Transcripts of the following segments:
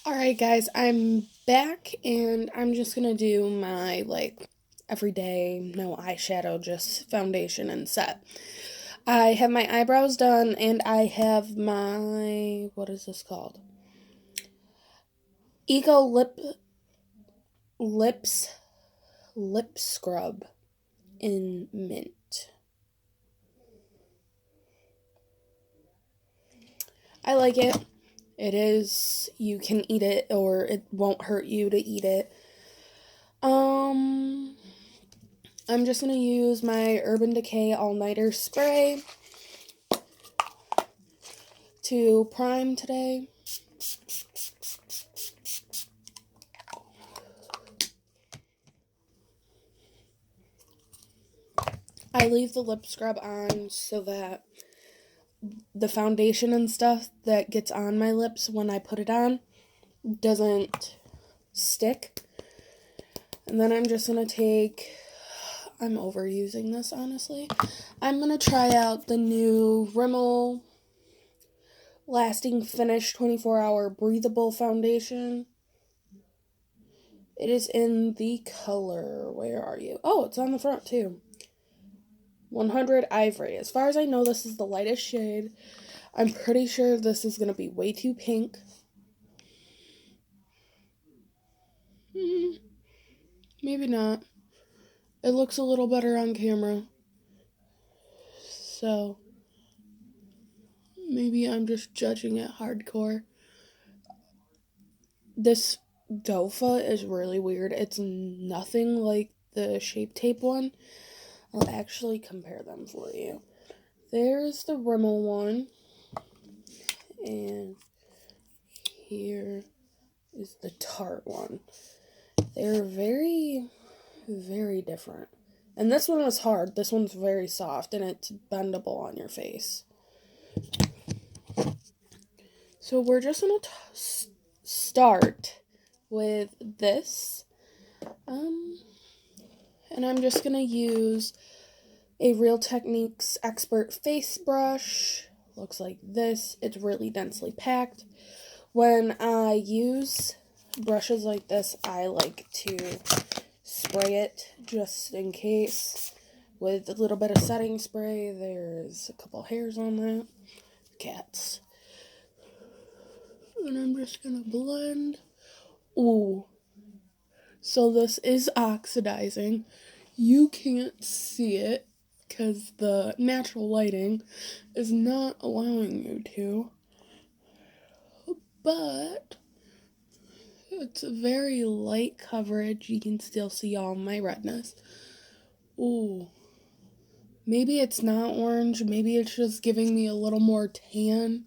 Alright, guys, I'm back and I'm just gonna do my everyday, no eyeshadow, just foundation and set. I have my eyebrows done and I have my, what is this called? Eco Lips Lip Scrub in Mint. I like it. It is, you can eat it or it won't hurt you to eat it. Um, I'm just going to use my Urban Decay All-Nighter Spray to prime today. I leave the lip scrub on so that the foundation and stuff that gets on my lips when I put it on doesn't stick. And then I'm just going to I'm overusing this, honestly. I'm going to try out the new Rimmel Lasting Finish 24-Hour Breathable Foundation. It is in the color, where are you? Oh, it's on the front too. 100 Ivory. As far as I know, this is the lightest shade. I'm pretty sure this is going to be way too pink. Maybe not. It looks a little better on camera. So, maybe I'm just judging it hardcore. This Dofa is really weird. It's nothing like the Shape Tape one. I'll actually compare them for you. There's the Rimmel one. And here is the Tarte one. They're very, very different. And this one was hard. This one's very soft and it's bendable on your face. So we're just going to start with this. And I'm just going to use a Real Techniques Expert Face Brush. Looks like this. It's really densely packed. When I use brushes like this, I like to spray it just in case with a little bit of setting spray. There's a couple hairs on that. Cats. And I'm just gonna blend. Ooh. So this is oxidizing. You can't see it because the natural lighting is not allowing you to. But it's a very light coverage. You can still see all my redness. Ooh. Maybe it's not orange. Maybe it's just giving me a little more tan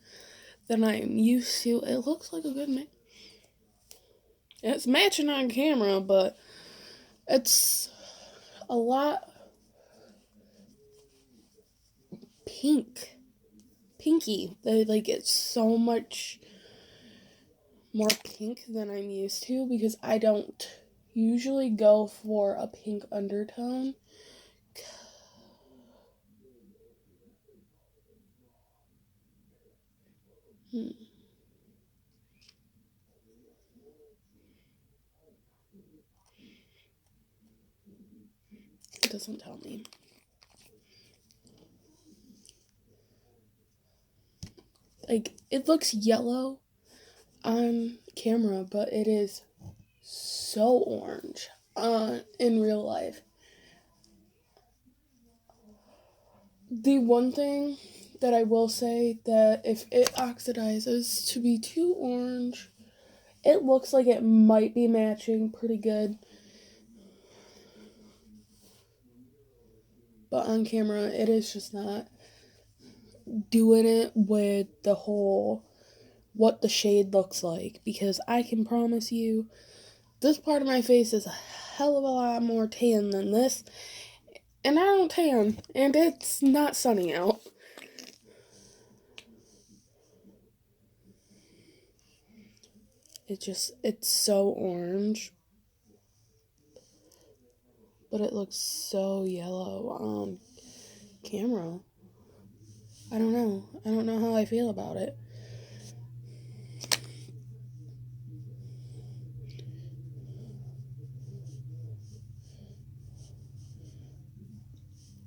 than I'm used to. It looks like a good mix. It's matching on camera, but it's a lot pinky. It's so much more pink than I'm used to because I don't usually go for a pink undertone. It doesn't tell me. It looks yellow on camera, but it is so orange in real life. The one thing that I will say that if it oxidizes to be too orange, it looks like it might be matching pretty good. But on camera, it is just not doing it with the whole what the shade looks like, because I can promise you this part of my face is a hell of a lot more tan than this, and I don't tan, and it's not sunny out. It's so orange, but it looks so yellow on camera. I don't know how I feel about it.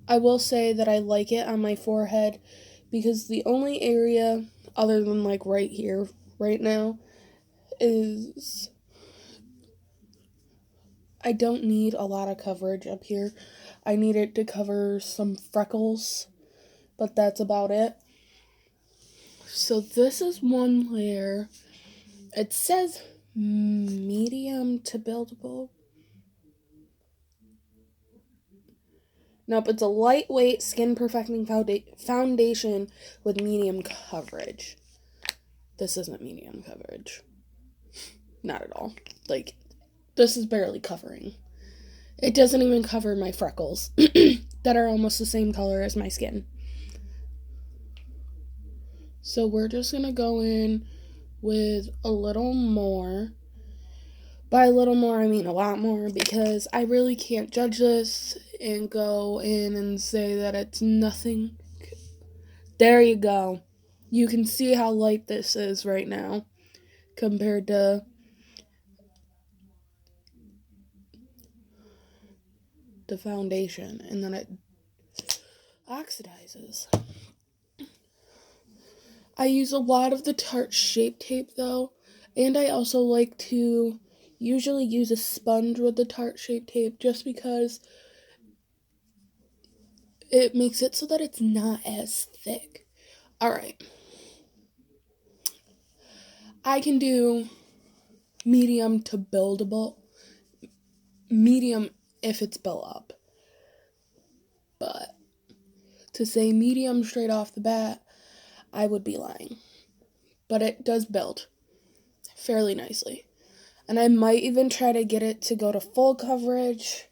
I will say that I like it on my forehead because the only area other than like right here right now is I don't need a lot of coverage up here. I need it to cover some freckles, but that's about it. So this is one layer. It says medium to buildable. Nope, it's a lightweight skin perfecting foundation with medium coverage. This isn't medium coverage. Not at all. Like, this is barely covering. It doesn't even cover my freckles that are almost the same color as my skin. So we're just going to go in with a little more. By a little more, I mean a lot more because I really can't judge this and go in and say that it's nothing. There you go. You can see how light this is right now compared to the foundation, and then it oxidizes. I use a lot of the Tarte Shape Tape though, and I also like to usually use a sponge with the Tarte Shape Tape just because it makes it so that it's not as thick. Alright. I can do medium to buildable. Medium if it's built up. But to say medium straight off the bat, I would be lying. But it does build fairly nicely. And I might even try to get it to go to full coverage.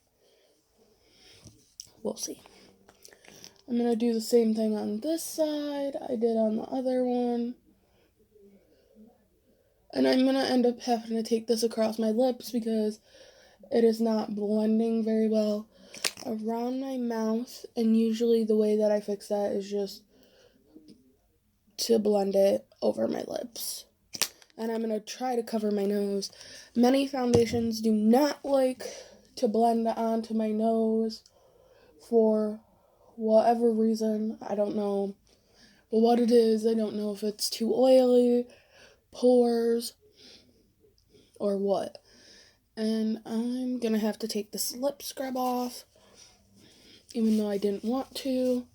We'll see. I'm going to do the same thing on this side I did on the other one. And I'm going to end up having to take this across my lips because it is not blending very well around my mouth. And usually the way that I fix that is just to blend it over my lips. And I'm going to try to cover my nose. Many foundations do not like to blend onto my nose for whatever reason. I don't know what it is. I don't know if it's too oily, pores, or what. And I'm going to have to take this lip scrub off, even though I didn't want to.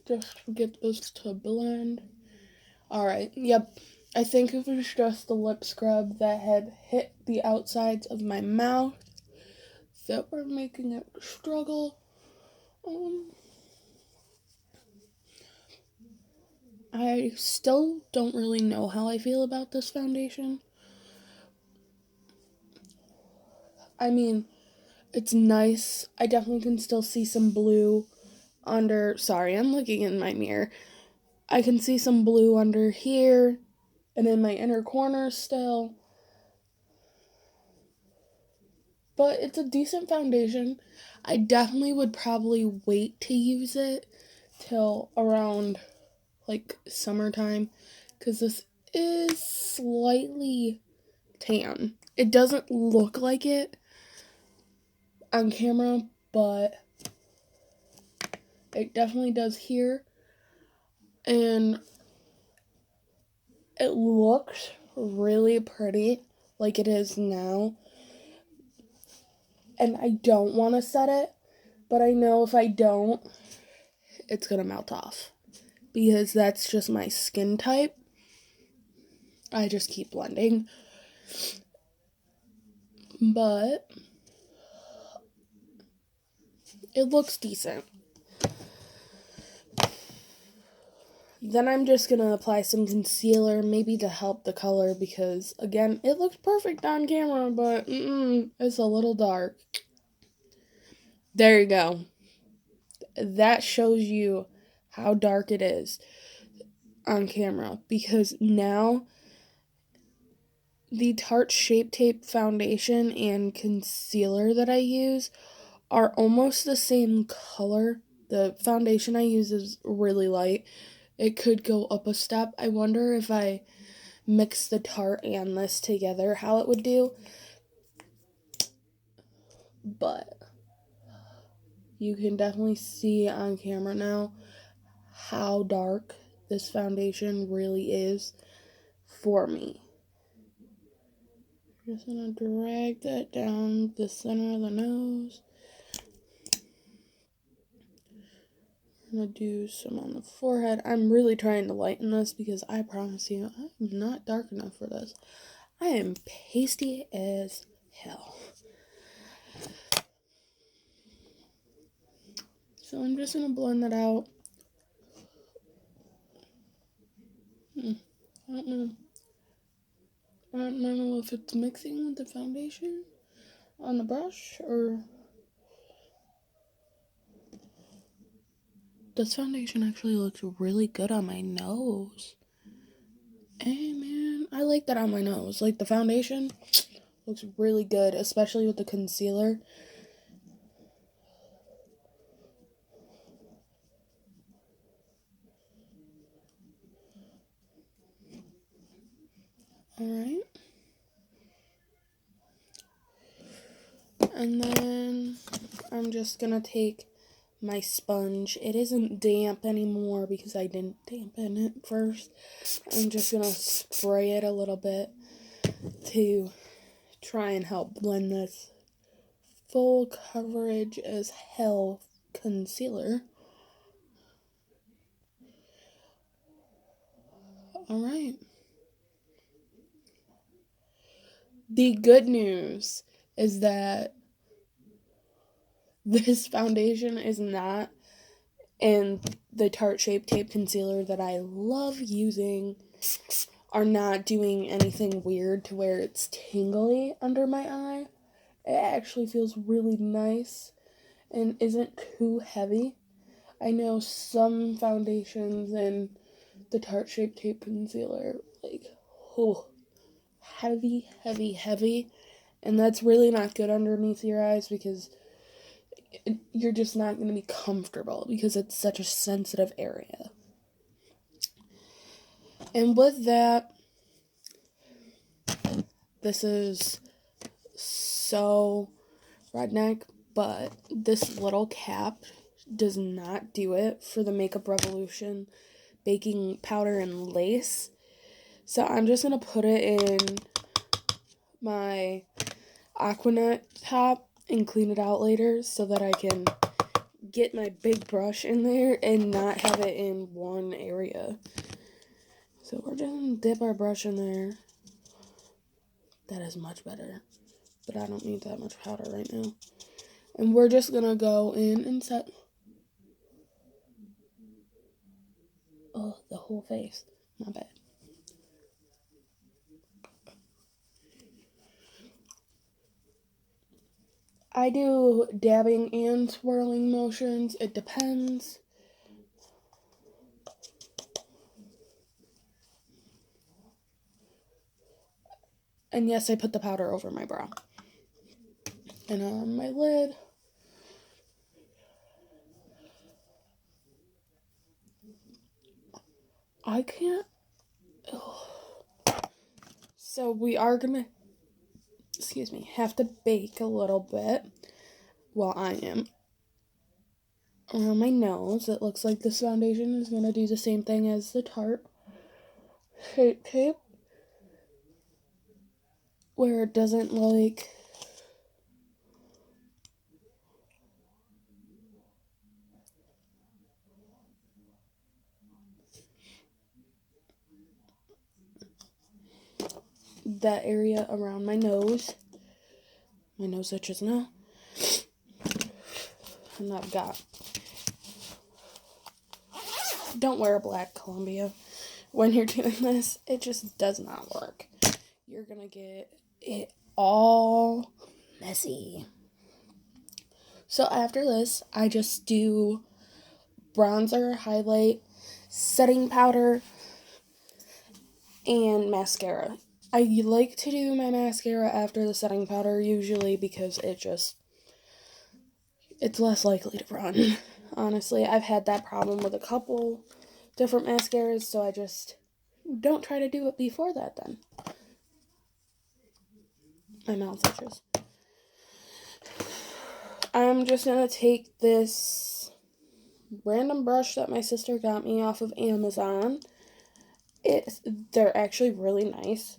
Just to get this to blend. Alright, yep. I think it was just the lip scrub that had hit the outsides of my mouth that were making it struggle. I still don't really know how I feel about this foundation. I mean, it's nice. I definitely can still see some blue under... Sorry, I'm looking in my mirror. I can see some blue under here and in my inner corner still. But it's a decent foundation. I definitely would probably wait to use it till around like summertime because this is slightly tan. It doesn't look like it on camera, but it definitely does here. And it looks really pretty like it is now. And I don't want to set it, but I know if I don't, it's going to melt off. Because that's just my skin type. I just keep blending. But it looks decent. Then I'm just going to apply some concealer, maybe to help the color, because, again, it looks perfect on camera, but it's a little dark. There you go. That shows you how dark it is on camera, because now the Tarte Shape Tape foundation and concealer that I use are almost the same color. The foundation I use is really light. It could go up a step. I wonder if I mix the Tarte and this together how it would do. But you can definitely see on camera now how dark this foundation really is for me. Just gonna drag that down the center of the nose. I'm gonna do some on the forehead. I'm really trying to lighten this because I promise you, I'm not dark enough for this. I am pasty as hell. So I'm just gonna blend that out. I don't know if it's mixing with the foundation on the brush or... This foundation actually looks really good on my nose. Hey man, I like that on my nose. Like the foundation looks really good, especially with the concealer. Alright. And then I'm just gonna take my sponge. It isn't damp anymore because I didn't dampen it first. I'm just gonna spray it a little bit to try and help blend this full coverage as hell concealer. Alright. The good news is that this foundation is not in the Tarte Shape Tape Concealer that I love using are not doing anything weird to where it's tingly under my eye. It actually feels really nice and isn't too heavy. I know some foundations in the Tarte Shape Tape Concealer, like, oh, heavy, and that's really not good underneath your eyes because you're just not going to be comfortable because it's such a sensitive area. And with that, this is so redneck, but this little cap does not do it for the Makeup Revolution baking powder and lace. So I'm just going to put it in my Aquanet top and clean it out later so that I can get my big brush in there and not have it in one area. So we're just going to dip our brush in there. That is much better, but I don't need that much powder right now. And we're just going to go in and set... Oh, the whole face. Not bad. I do dabbing and swirling motions. It depends. And yes, I put the powder over my brow. And on my lid. I can't... Oh. So we are gonna... Excuse me. Have to bake a little bit. Well, I am. Around my nose, it looks like this foundation is gonna do the same thing as the Tarte Shape Tape. Where it doesn't like... that area around my nose. My nose itches now. And I've got... Don't wear a black Columbia when you're doing this. It just does not work. You're gonna get it all messy. So after this, I just do bronzer, highlight, setting powder, and mascara. I like to do my mascara after the setting powder usually because it's less likely to run. Honestly, I've had that problem with a couple different mascaras, so I just Don't try to do it before that then. My mouth itches. I'm just going to take this random brush that my sister got me off of Amazon. They're actually really nice.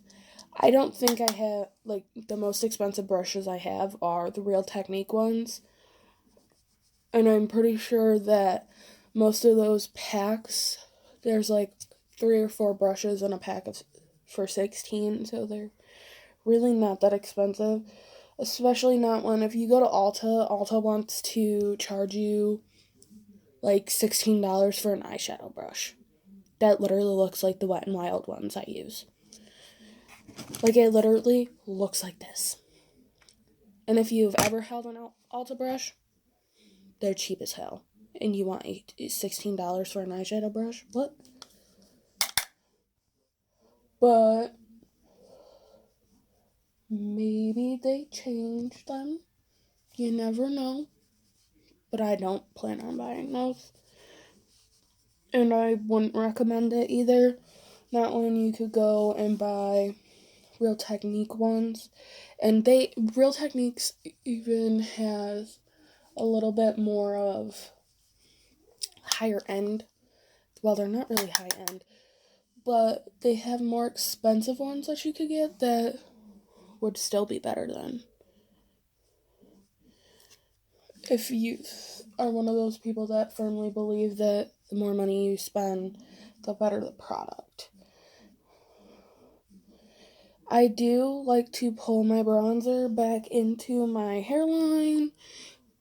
I don't think I have, like, the most expensive brushes I have are the Real Technique ones. And I'm pretty sure that most of those packs, there's like 3 or 4 brushes in a pack for $16, so they're really not that expensive. Especially not when, if you go to Ulta wants to charge you like $16 for an eyeshadow brush. That literally looks like the Wet n Wild ones I use. Like, it literally looks like this. And if you've ever held an Ulta brush, they're cheap as hell. And you want $16 for an eyeshadow brush? What? But maybe they changed them. You never know. But I don't plan on buying those. And I wouldn't recommend it either. Not when you could go and buy Real Technique ones. And Real Techniques even has a little bit more of higher end. Well, they're not really high end, but they have more expensive ones that you could get that would still be better than. If you are one of those people that firmly believe that the more money you spend, the better the product. I do like to pull my bronzer back into my hairline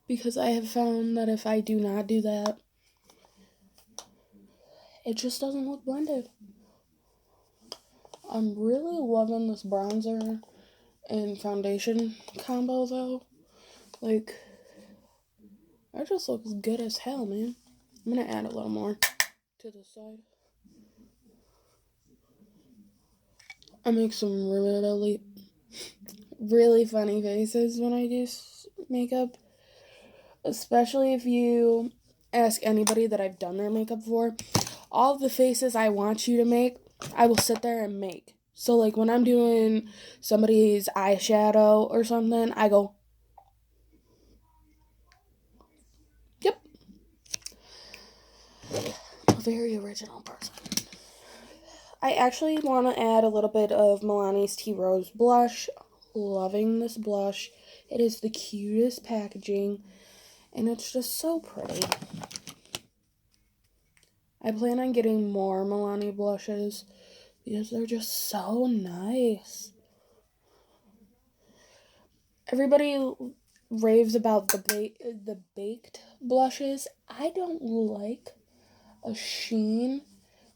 because I have found that if I do not do that, it just doesn't look blended. I'm really loving this bronzer and foundation combo though. Like, that just looks good as hell, man. I'm gonna add a little more to the side. I make some really, really funny faces when I do makeup. Especially if you ask anybody that I've done their makeup for. All of the faces I want you to make, I will sit there and make. So, like, when I'm doing somebody's eyeshadow or something, I go, yep. A very original person. I actually want to add a little bit of Milani's Tea Rose blush. Loving this blush. It is the cutest packaging, and it's just so pretty. I plan on getting more Milani blushes because they're just so nice. Everybody raves about the baked blushes. I don't like a sheen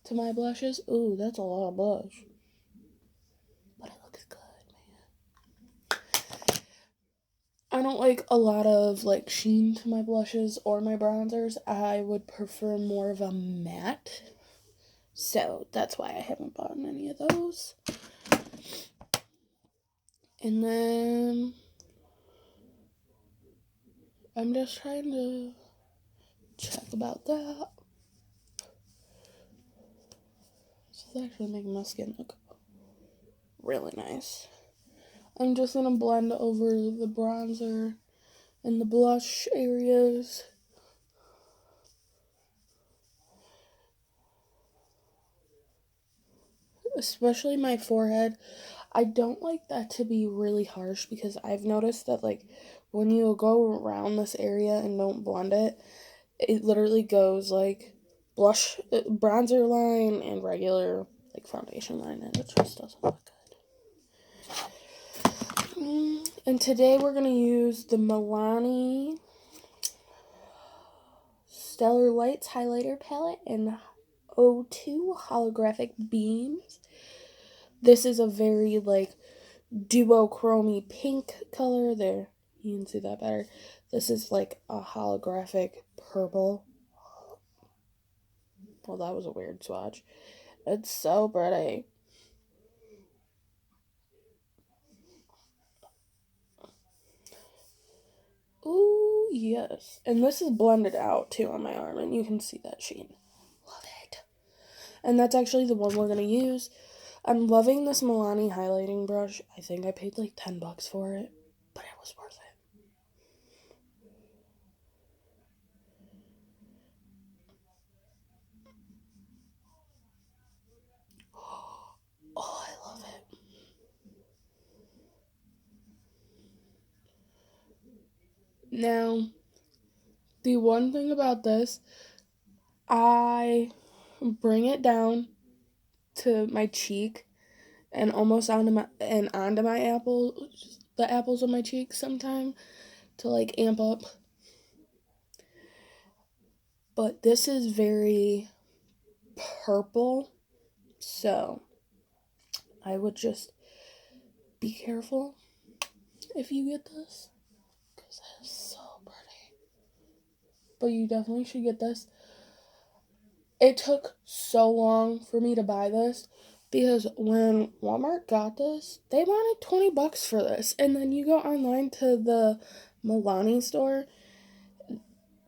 to my blushes. Ooh, that's a lot of blush. But it looks good, man. I don't like a lot of like sheen to my blushes or my bronzers. I would prefer more of a matte. So that's why I haven't bought any of those. And then I'm just trying to check about that. This is actually making my skin look really nice. I'm just going to blend over the bronzer and the blush areas. Especially my forehead. I don't like that to be really harsh because I've noticed that, like, when you go around this area and don't blend it, it literally goes like blush, bronzer line and regular like foundation line, and it just doesn't look good. And today we're going to use the Milani Stellar Lights Highlighter Palette in O2 Holographic Beams. This is a very like duochromy pink color. There, you can see that better. This is like a holographic purple. Well, that was a weird swatch. It's so pretty. Ooh, yes. And this is blended out too on my arm, and you can see that sheen. Love it. And that's actually the one we're going to use. I'm loving this Milani highlighting brush. I think I paid like $10 for it, but it was worth it. Oh, I love it. Now, the one thing about this, I bring it down to my cheek and almost onto my the apples on my cheeks sometime to like amp up. But this is very purple, so I would just be careful if you get this, because it's so pretty. But you definitely should get this. It took so long for me to buy this because when Walmart got this, they wanted $20 for this. And then you go online to the Milani store,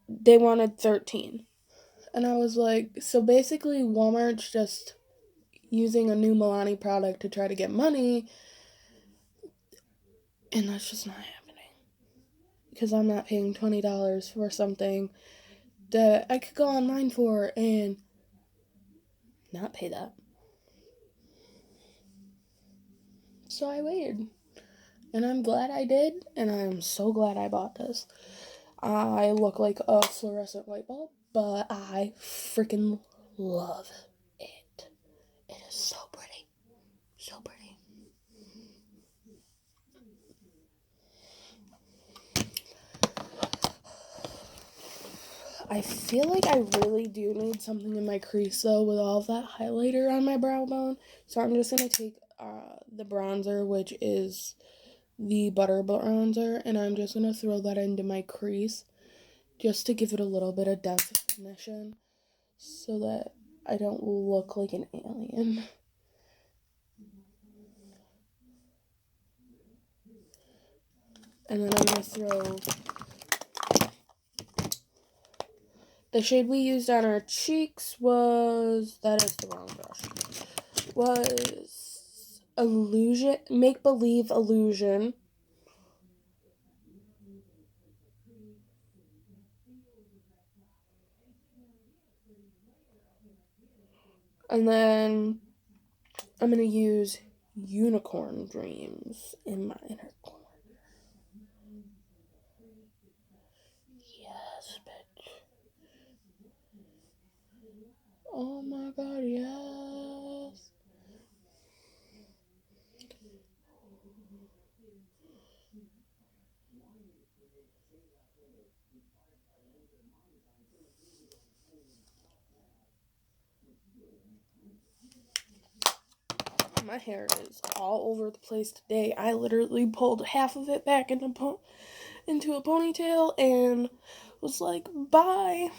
they wanted $13. And I was like, so basically Walmart's just using a new Milani product to try to get money, and that's just not happening. Because I'm not paying $20 for something that I could go online for and not pay that. So I waited. And I'm glad I did, and I'm so glad I bought this. I look like a fluorescent light bulb, but I freaking love it. It is so pretty. So pretty. I feel like I really do need something in my crease, though, with all of that highlighter on my brow bone. So I'm just going to take the bronzer, which is the Butter Bronzer, and I'm just going to throw that into my crease just to give it a little bit of definition so that I don't look like an alien. And then I'm going to throw the shade we used on our cheeks that is the wrong brush, was Make Believe Illusion. And then I'm going to use Unicorn Dreams in my inner corner. Yes, bitch. Oh my god, yes. My hair is all over the place today. I literally pulled half of it back into a ponytail and was like, bye.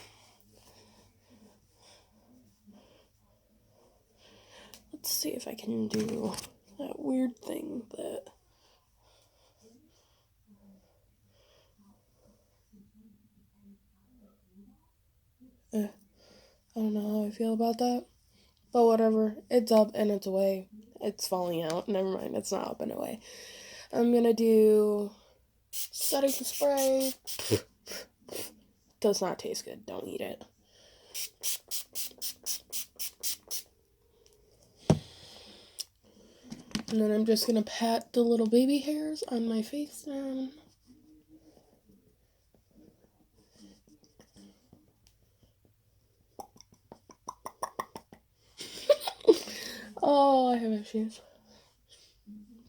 Let's see if I can do that weird thing that... I don't know how I feel about that. But whatever. It's up and it's away. It's falling out. Never mind. It's not up and away. I'm gonna do setting spray. Does not taste good. Don't eat it. And then I'm just gonna pat the little baby hairs on my face down. Oh, I have issues.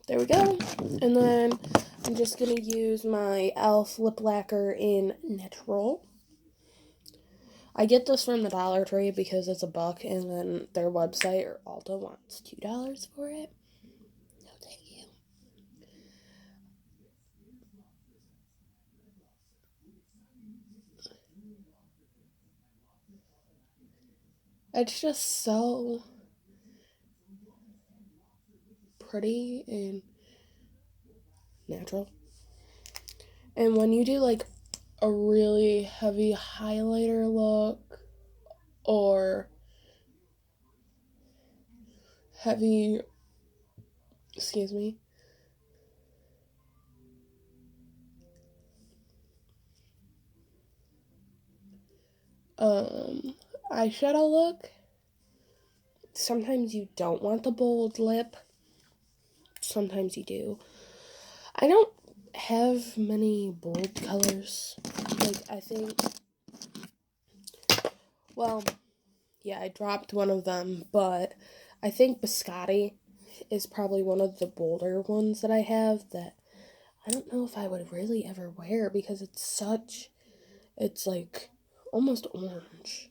There we go. And then I'm just gonna use my e.l.f. lip lacquer in Natural. I get this from the Dollar Tree because it's $1, and then their website or Ulta wants $2 for it. No, thank you. It's just so pretty and natural. And when you do like a really heavy highlighter look or heavy, excuse me, eyeshadow look. Sometimes you don't want the bold lip. Sometimes you do. I don't have many bold colors. Like, I think, well, yeah, I dropped one of them, but I think biscotti is probably one of the bolder ones that I have that I don't know if I would really ever wear because it's like almost orange.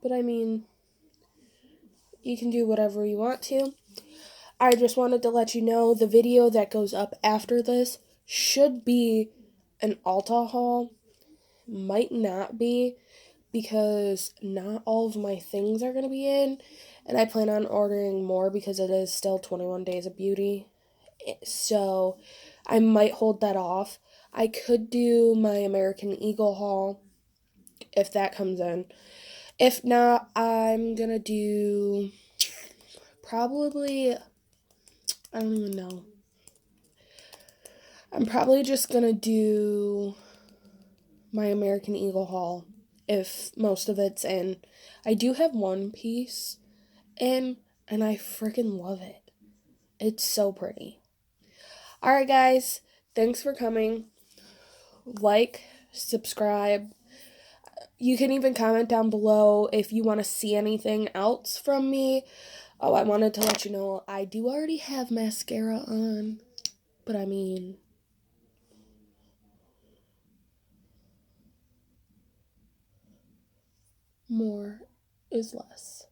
But I mean, you can do whatever you want to. I just wanted to let you know the video that goes up after this should be an Ulta haul. Might not be because not all of my things are going to be in. And I plan on ordering more because it is still 21 Days of Beauty. So I might hold that off. I could do my American Eagle haul if that comes in. If not, I'm going to do probably, I don't even know. I'm probably just going to do my American Eagle haul if most of it's in. I do have one piece in, and I freaking love it. It's so pretty. Alright, guys. Thanks for coming. Like, subscribe. You can even comment down below if you want to see anything else from me. Oh, I wanted to let you know I do already have mascara on. But I mean, more is less.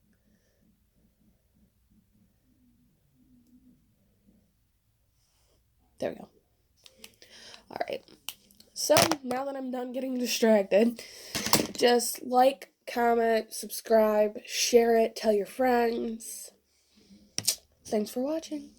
There we go. Alright. So, now that I'm done getting distracted, just like, comment, subscribe, share it, tell your friends. Thanks for watching.